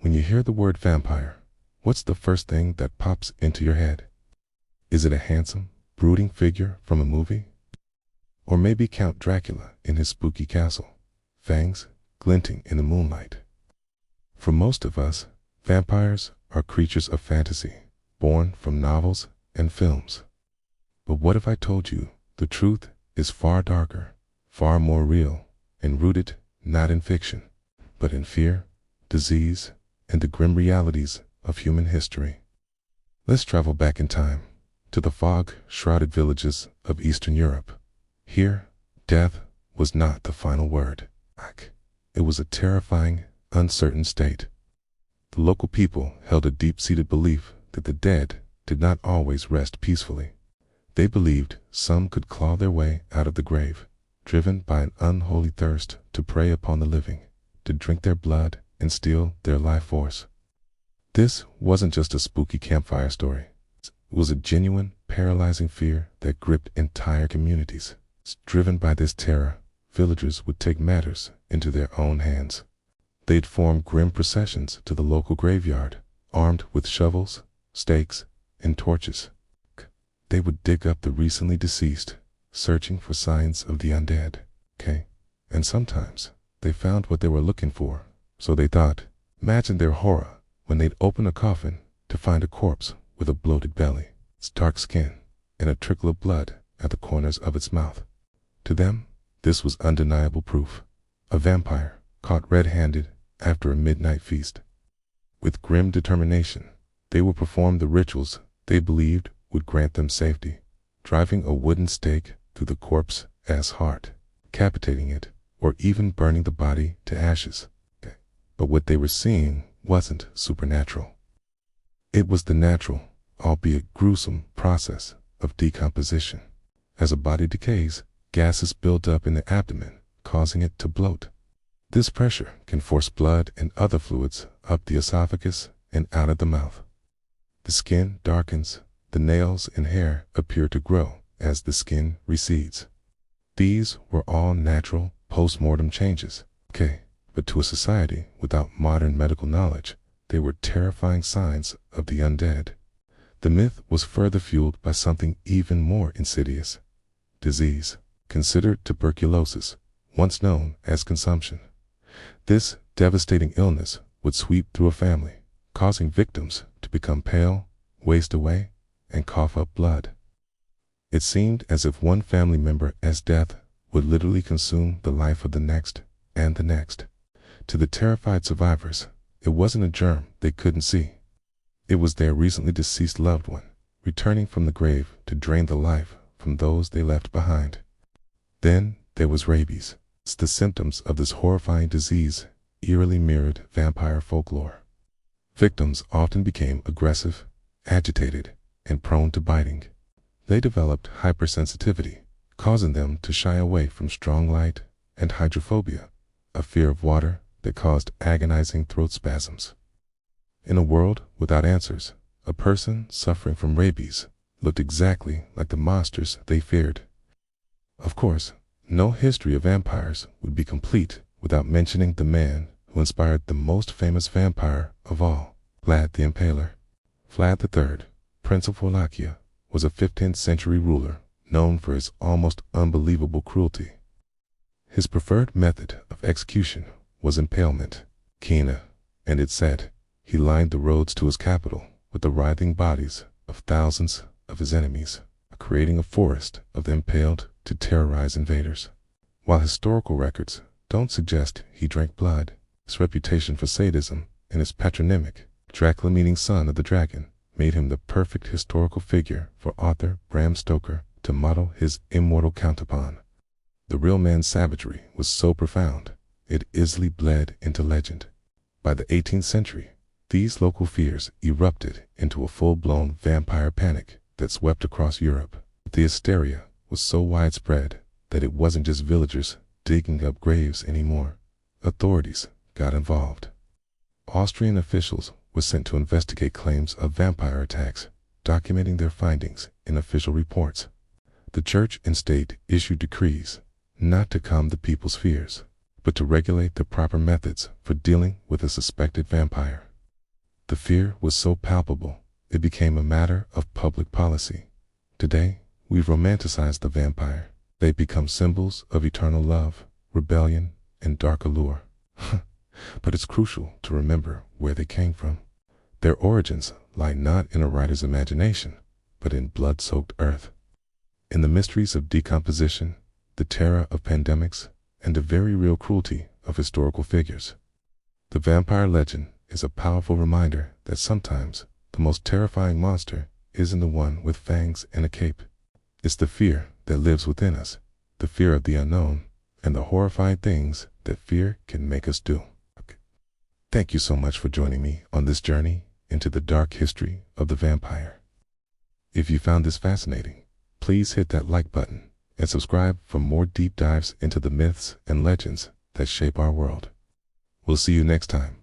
When you hear the word vampire, what's the first thing that pops into your head? Is it a handsome, brooding figure from a movie? Or maybe Count Dracula in his spooky castle, fangs glinting in the moonlight? For most of us, vampires are creatures of fantasy, born from novels and films. But what if I told you the truth is far darker, far more real, and rooted not in fiction, but in fear, disease, and the grim realities of human history? Let's travel back in time to the fog-shrouded villages of Eastern Europe. Here, death was not the final word. It was a terrifying, uncertain state. The local people held a deep-seated belief that the dead did not always rest peacefully. They believed some could claw their way out of the grave, driven by an unholy thirst to prey upon the living, to drink their blood and steal their life force. This wasn't just a spooky campfire story. It was a genuine, paralyzing fear that gripped entire communities. Driven by this terror, villagers would take matters into their own hands. They'd form grim processions to the local graveyard, armed with shovels, stakes, and torches. They would dig up the recently deceased, searching for signs of the undead. And sometimes they found what they were looking for, so they thought. Imagine their horror when they'd open a coffin to find a corpse with a bloated belly, its dark skin, and a trickle of blood at the corners of its mouth. To them, this was undeniable proof. A vampire caught red-handed after a midnight feast. With grim determination, they would perform the rituals they believed would grant them safety, driving a wooden stake through the corpse's heart, decapitating it, or even burning the body to ashes. But what they were seeing wasn't supernatural. It was the natural, albeit gruesome, process of decomposition. As a body decays, gases build up in the abdomen, causing it to bloat. This pressure can force blood and other fluids up the esophagus and out of the mouth. The skin darkens, the nails and hair appear to grow as the skin recedes. These were all natural post-mortem changes. But to a society without modern medical knowledge, they were terrifying signs of the undead. The myth was further fueled by something even more insidious: disease. Consider tuberculosis, once known as consumption. This devastating illness would sweep through a family, causing victims to become pale, waste away, and cough up blood. It seemed as if one family member's death would literally consume the life of the next and the next. To the terrified survivors, it wasn't a germ they couldn't see. It was their recently deceased loved one, returning from the grave to drain the life from those they left behind. Then there was rabies. The symptoms of this horrifying disease eerily mirrored vampire folklore. Victims often became aggressive, agitated, and prone to biting. They developed hypersensitivity, causing them to shy away from strong light, and hydrophobia, a fear of water that caused agonizing throat spasms. In a world without answers, a person suffering from rabies looked exactly like the monsters they feared. Of course, no history of vampires would be complete without mentioning the man who inspired the most famous vampire of all, Vlad the Impaler. Vlad III, Prince of Wallachia, was a 15th century ruler known for his almost unbelievable cruelty. His preferred method of execution was impalement, and it's said he lined the roads to his capital with the writhing bodies of thousands of his enemies, creating a forest of the impaled to terrorize invaders. While historical records don't suggest he drank blood, his reputation for sadism and his patronymic, Dracula meaning son of the dragon, made him the perfect historical figure for author Bram Stoker to model his immortal count upon. The real man's savagery was so profound, it easily bled into legend. By the 18th century, these local fears erupted into a full-blown vampire panic that swept across Europe. The hysteria was so widespread that it wasn't just villagers digging up graves anymore. Authorities got involved. Austrian officials were sent to investigate claims of vampire attacks, documenting their findings in official reports. The church and state issued decrees, not to calm the people's fears, but to regulate the proper methods for dealing with a suspected vampire. The fear was so palpable, it became a matter of public policy. Today, we've romanticized the vampire. They become symbols of eternal love, rebellion, and dark allure. But it's crucial to remember where they came from. Their origins lie not in a writer's imagination, but in blood-soaked earth. In the mysteries of decomposition, the terror of pandemics, and the very real cruelty of historical figures. The vampire legend is a powerful reminder that sometimes the most terrifying monster isn't the one with fangs and a cape. It's the fear that lives within us, the fear of the unknown, and the horrifying things that fear can make us do. Thank you so much for joining me on this journey into the dark history of the vampire. If you found this fascinating, please hit that like button and subscribe for more deep dives into the myths and legends that shape our world. We'll see you next time